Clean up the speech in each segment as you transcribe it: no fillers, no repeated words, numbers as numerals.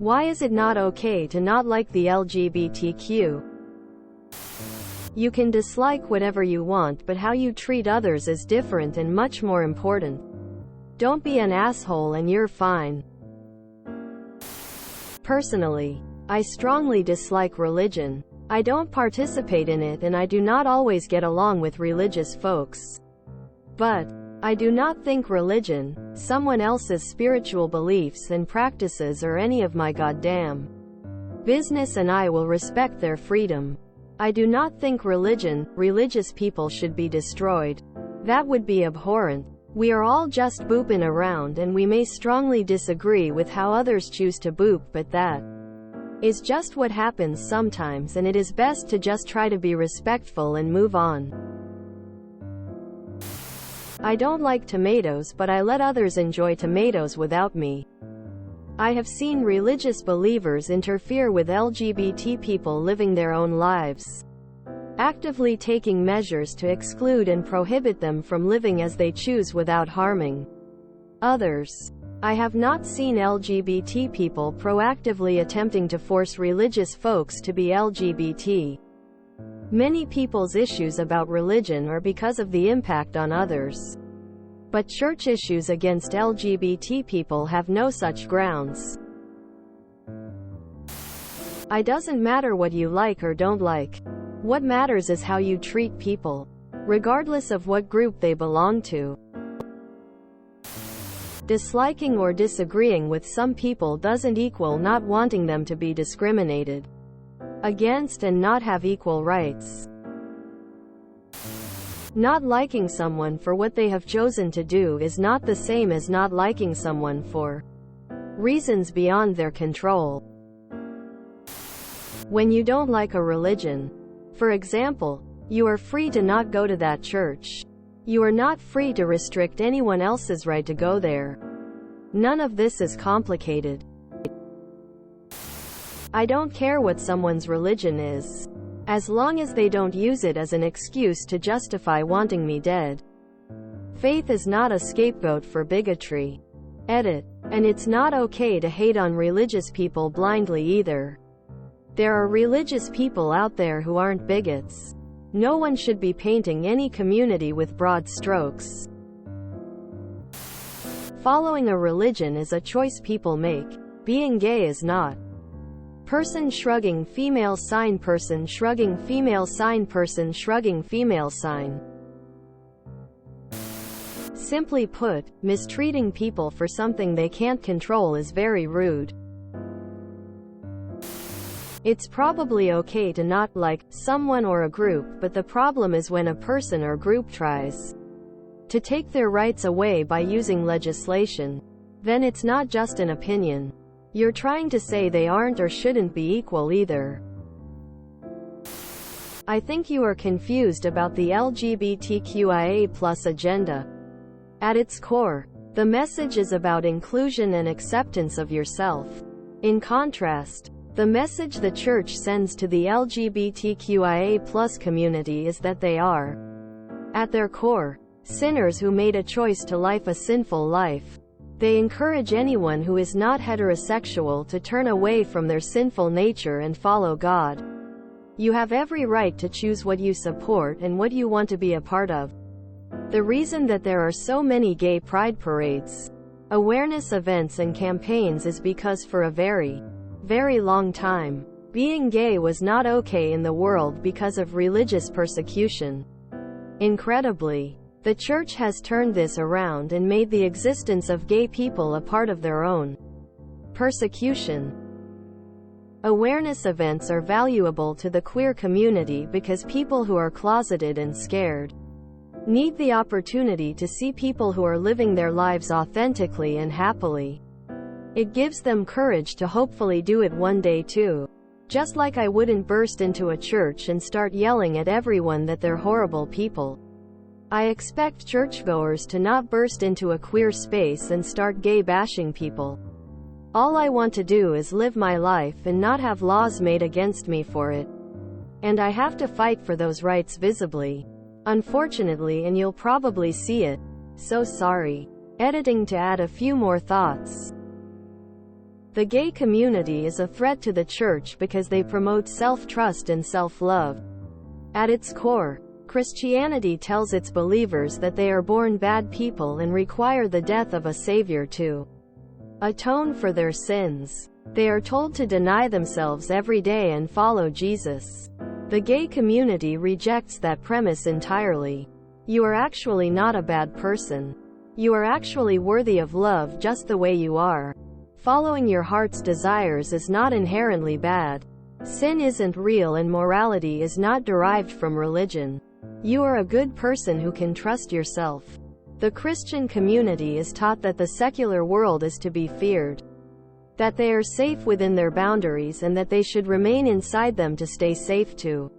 Why is it not okay to not like the LGBTQ? You can dislike whatever you want, but how you treat others is different and much more important. Don't be an asshole and you're fine. Personally, I strongly dislike religion. I don't participate in it and I do not always get along with religious folks. But I do not think religion, someone else's spiritual beliefs and practices, or any of my goddamn business, and I will respect their freedom. I do not think religious people should be destroyed. That would be abhorrent. We are all just booping around and we may strongly disagree with how others choose to boop, but that is just what happens sometimes, and it is best to just try to be respectful and move on. I don't like tomatoes, but I let others enjoy tomatoes without me. I have seen religious believers interfere with LGBT people living their own lives, actively taking measures to exclude and prohibit them from living as they choose without harming others. I have not seen LGBT people proactively attempting to force religious folks to be LGBT. Many people's issues about religion are because of the impact on others. But church issues against LGBT people have no such grounds. It doesn't matter what you like or don't like. What matters is how you treat people, regardless of what group they belong to. Disliking or disagreeing with some people doesn't equal not wanting them to be discriminated against and not have equal rights. Not liking someone for what they have chosen to do is not the same as not liking someone for reasons beyond their control. When you don't like a religion, for example, you are free to not go to that church. You are not free to restrict anyone else's right to go there. None of this is complicated. I don't care what someone's religion is, as long as they don't use it as an excuse to justify wanting me dead. Faith is not a scapegoat for bigotry. Edit. And it's not okay to hate on religious people blindly either. There are religious people out there who aren't bigots. No one should be painting any community with broad strokes. Following a religion is a choice people make. Being gay is not. Person shrugging female sign, person shrugging female sign, person shrugging female sign. Simply put, mistreating people for something they can't control is very rude. It's probably okay to not like someone or a group, but the problem is when a person or group tries to take their rights away by using legislation. Then it's not just an opinion. You're trying to say they aren't or shouldn't be equal either. I think you are confused about the LGBTQIA+ agenda. At its core, the message is about inclusion and acceptance of yourself. In contrast, the message the church sends to the LGBTQIA+ community is that they are, at their core, sinners who made a choice to live a sinful life. They encourage anyone who is not heterosexual to turn away from their sinful nature and follow God. You have every right to choose what you support and what you want to be a part of. The reason that there are so many gay pride parades, awareness events and campaigns is because for a very, very long time, being gay was not okay in the world because of religious persecution. Incredibly, the church has turned this around and made the existence of gay people a part of their own persecution. Awareness events are valuable to the queer community because people who are closeted and scared need the opportunity to see people who are living their lives authentically and happily. It gives them courage to hopefully do it one day too. Just like I wouldn't burst into a church and start yelling at everyone that they're horrible people. I expect churchgoers to not burst into a queer space and start gay bashing people. All I want to do is live my life and not have laws made against me for it. And I have to fight for those rights visibly. Unfortunately, and you'll probably see it. So sorry. Editing to add a few more thoughts. The gay community is a threat to the church because they promote self-trust and self-love. At its core, Christianity tells its believers that they are born bad people and require the death of a savior to atone for their sins. They are told to deny themselves every day and follow Jesus. The gay community rejects that premise entirely. You are actually not a bad person. You are actually worthy of love just the way you are. Following your heart's desires is not inherently bad. Sin isn't real and morality is not derived from religion. You are a good person who can trust yourself. The Christian community is taught that the secular world is to be feared, that they are safe within their boundaries and that they should remain inside them to stay safe to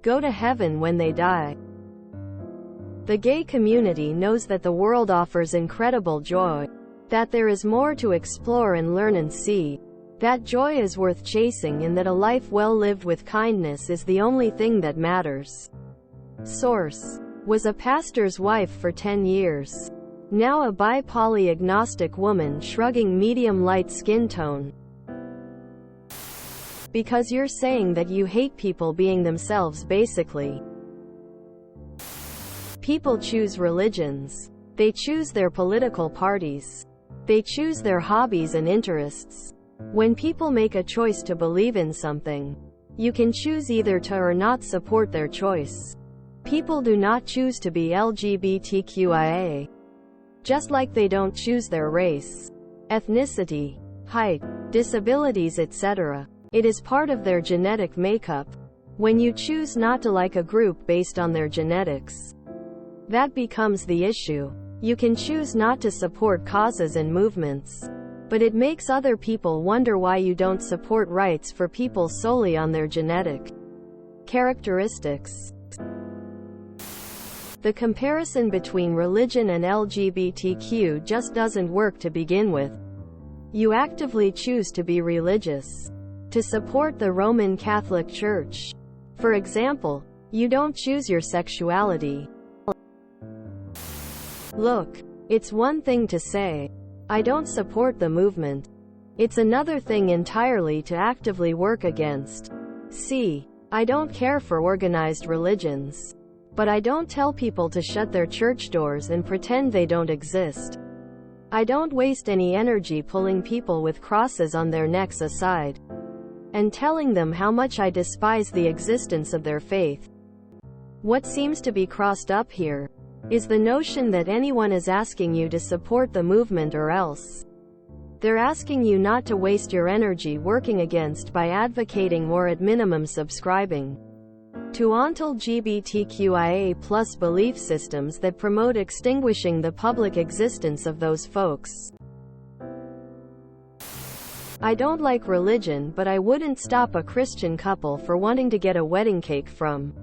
go to heaven when they die. The gay community knows that the world offers incredible joy, that there is more to explore and learn and see, that joy is worth chasing and that a life well lived with kindness is the only thing that matters. Source: was a pastor's wife for 10 years. Now a bi-poly-agnostic woman shrugging medium light skin tone. Because you're saying that you hate people being themselves basically. People choose religions. They choose their political parties. They choose their hobbies and interests. When people make a choice to believe in something, you can choose either to or not support their choice. People do not choose to be LGBTQIA. Just like they don't choose their race, ethnicity, height, disabilities, etc. It is part of their genetic makeup. When you choose not to like a group based on their genetics, that becomes the issue. You can choose not to support causes and movements, but it makes other people wonder why you don't support rights for people solely on their genetic characteristics. The comparison between religion and LGBTQ just doesn't work to begin with. You actively choose to be religious, to support the Roman Catholic Church. For example, you don't choose your sexuality. Look, it's one thing to say, I don't support the movement. It's another thing entirely to actively work against. See, I don't care for organized religions, but I don't tell people to shut their church doors and pretend they don't exist. I don't waste any energy pulling people with crosses on their necks aside and telling them how much I despise the existence of their faith. What seems to be crossed up here is the notion that anyone is asking you to support the movement or else. They're asking you not to waste your energy working against by advocating or at minimum subscribing to LGBTQIA+ belief systems that promote extinguishing the public existence of those folks. I don't like religion, but I wouldn't stop a Christian couple for wanting to get a wedding cake from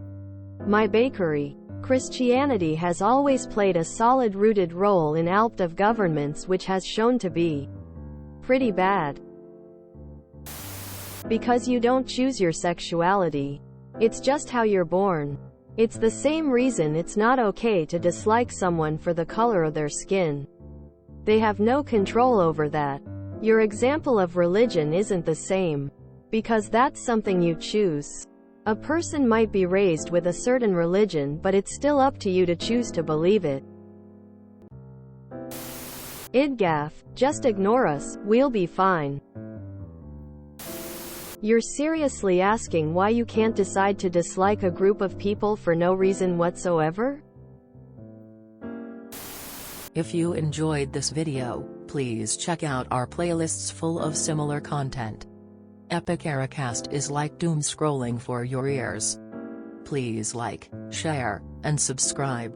my bakery. Christianity has always played a solid-rooted role in adoptive governments, which has shown to be pretty bad. Because you don't choose your sexuality. It's just how you're born. It's the same reason it's not okay to dislike someone for the color of their skin. They have no control over that. Your example of religion isn't the same, because that's something you choose. A person might be raised with a certain religion, but it's still up to you to choose to believe it. IDGAF, just ignore us, we'll be fine. You're seriously asking why you can't decide to dislike a group of people for no reason whatsoever? If you enjoyed this video, please check out our playlists full of similar content. Epic Ericast is like doom scrolling for your ears. Please like, share, and subscribe.